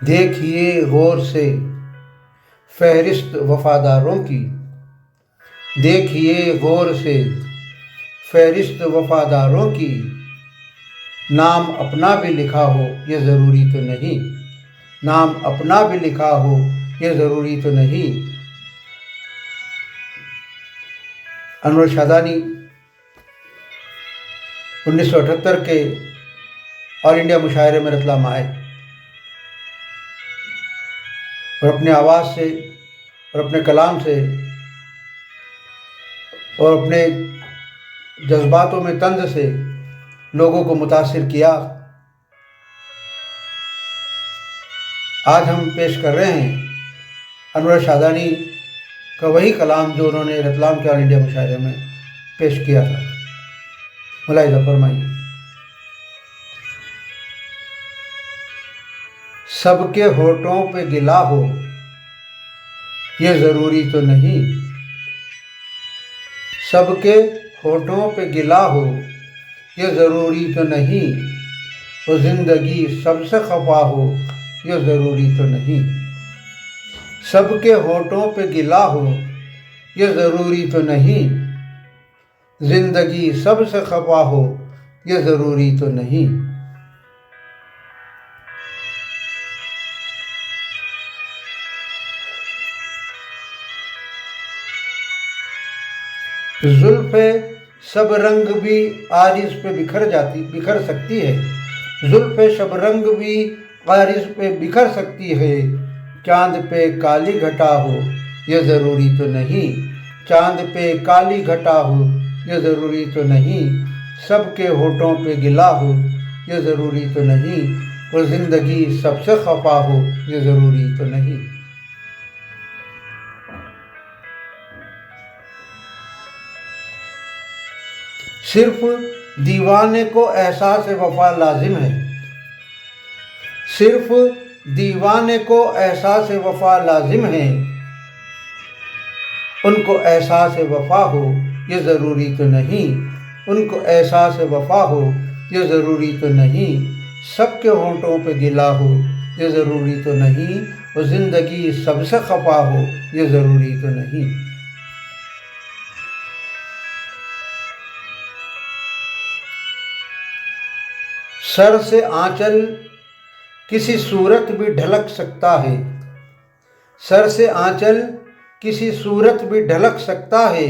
देखिए गौर से फहरिस्त वफादारों की, देखिए गौर से फहरिस्त वफादारों की, नाम अपना भी लिखा हो ये ज़रूरी तो नहीं, नाम अपना भी लिखा हो ये ज़रूरी तो नहीं। अनवर शादानी 1978 के ऑल इंडिया मुशायरे में रतलाम आए और अपने आवाज़ से और अपने कलाम से और अपने जज्बातों में तंज से लोगों को मुतासिर किया। आज हम पेश कर रहे हैं अनवर शादानी का वही कलाम जो उन्होंने रतलाम के ऑल इंडिया मुशायरे में पेश किया था। मुलाहिज़ा फरमाइए। सबके होठों पे गिला हो ये ज़रूरी तो नहीं, सबके होठों पे गिला हो ये ज़रूरी तो नहीं, वो ज़िंदगी सबसे खफा हो ये ज़रूरी तो नहीं। सबके होठों पे गिला हो ये ज़रूरी तो नहीं, ज़िंदगी सबसे खफा हो ये ज़रूरी तो नहीं। जुल्फ़े सब रंग भी आरिज़ पे बिखर सकती है, जुल्फ़े सब रंग भी आरिज़ पे बिखर सकती है, चाँद पे काली घटा हो ये ज़रूरी तो नहीं, चाँद पे काली घटा हो ये ज़रूरी तो नहीं, सबके होठों पे गिला हो ये ज़रूरी तो नहीं, और ज़िंदगी सबसे खफा हो ये ज़रूरी तो नहीं। सिर्फ दीवाने को एहसास वफा लाजिम है, सिर्फ दीवाने को एहसास वफा लाजिम है, उनको एहसास वफा हो ये ज़रूरी तो नहीं, उनको एहसास वफा हो ये ज़रूरी तो नहीं, सबके होंठों पे गिला हो ये ज़रूरी तो नहीं, और ज़िंदगी सबसे खफा हो ये ज़रूरी तो नहीं। सर से आंचल किसी सूरत भी ढलक सकता है, सर से आंचल किसी सूरत भी ढलक सकता है,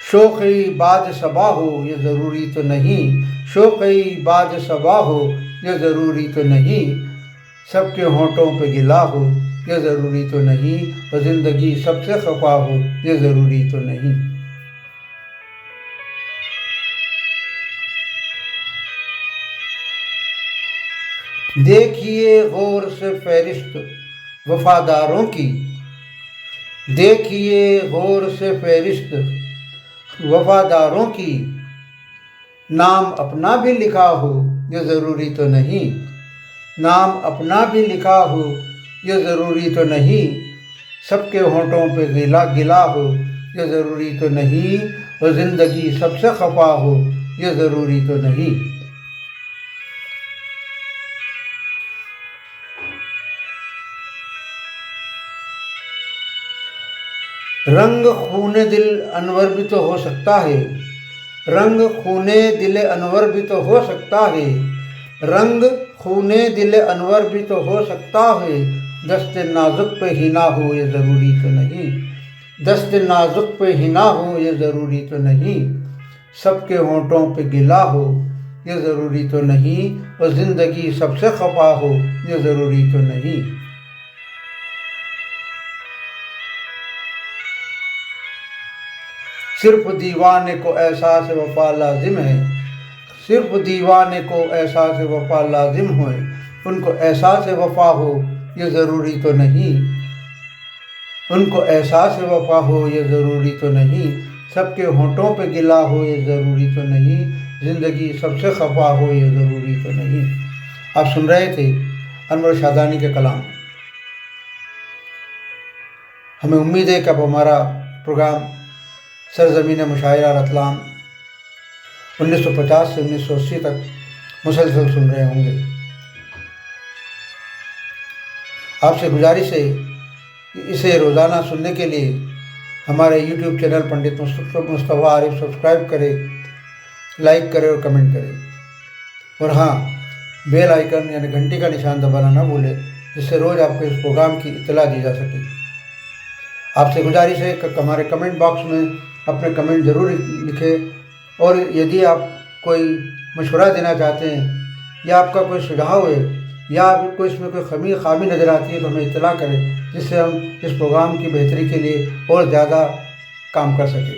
शौक़ी बाज सबा हो ये ज़रूरी तो नहीं, शौक़ी बाज सबा हो ये ज़रूरी तो नहीं, सबके होंठों पे गिला हो ये ज़रूरी तो नहीं, और ज़िंदगी सबसे खफा हो ये ज़रूरी तो नहीं। देखिए गौर से फहरिस्त वफादारों की, देखिए गौर से फहरिस्त वफादारों की, नाम अपना भी लिखा हो ये ज़रूरी तो नहीं, नाम अपना भी लिखा हो ये ज़रूरी तो नहीं, सबके होंठों पे गिला हो ये ज़रूरी तो नहीं, और ज़िंदगी सबसे खफा हो ये ज़रूरी तो नहीं। रंग खूने दिल अनवर भी तो हो सकता है, रंग खूने दिल अनवर भी तो हो सकता है, रंग खूने दिल अनवर भी तो हो सकता है, दस्ते नाजुक पे हिना हो ये ज़रूरी तो नहीं, दस्ते नाजुक पे हिना हो ये ज़रूरी तो नहीं, सबके होंठों पे गिला हो ये ज़रूरी तो नहीं, और ज़िंदगी सबसे खफा हो ये ज़रूरी तो नहीं। सिर्फ दीवाने को एहसास वफा लाजिम है, सिर्फ दीवाने को एहसास वफा लाजिम हो, उनको एहसास वफा हो ये ज़रूरी तो नहीं, उनको एहसास वफा हो ये ज़रूरी तो नहीं, सबके होंठों पे गिला हो ये ज़रूरी तो नहीं, ज़िंदगी सबसे खफा हो ये ज़रूरी तो नहीं। आप सुन रहे थे अनवर शादानी के कलाम। हमें उम्मीद है कि अब हमारा प्रोग्राम सरज़मीन मुशायरा रतलाम 1950 से 1980 तक मुसलसल सुन रहे होंगे। आपसे गुजारिश है कि इसे रोज़ाना सुनने के लिए हमारे YouTube चैनल पंडित मुस्तफ़ा आरिफ सब्सक्राइब करें, लाइक करें और कमेंट करें। और हाँ, बेल आइकन यानी घंटी का निशान दबाना ना भूलें, जिससे रोज़ आपको इस प्रोग्राम की इत्तला दी जा सके। आपसे गुजारिश है कि हमारे कमेंट बॉक्स में अपने कमेंट ज़रूर लिखें। और यदि आप कोई मशवरा देना चाहते हैं या आपका कोई सुझाव है या आपको इसमें कोई खामी नज़र आती है तो हमें इत्तला करें, जिससे हम इस प्रोग्राम की बेहतरी के लिए और ज़्यादा काम कर सकें।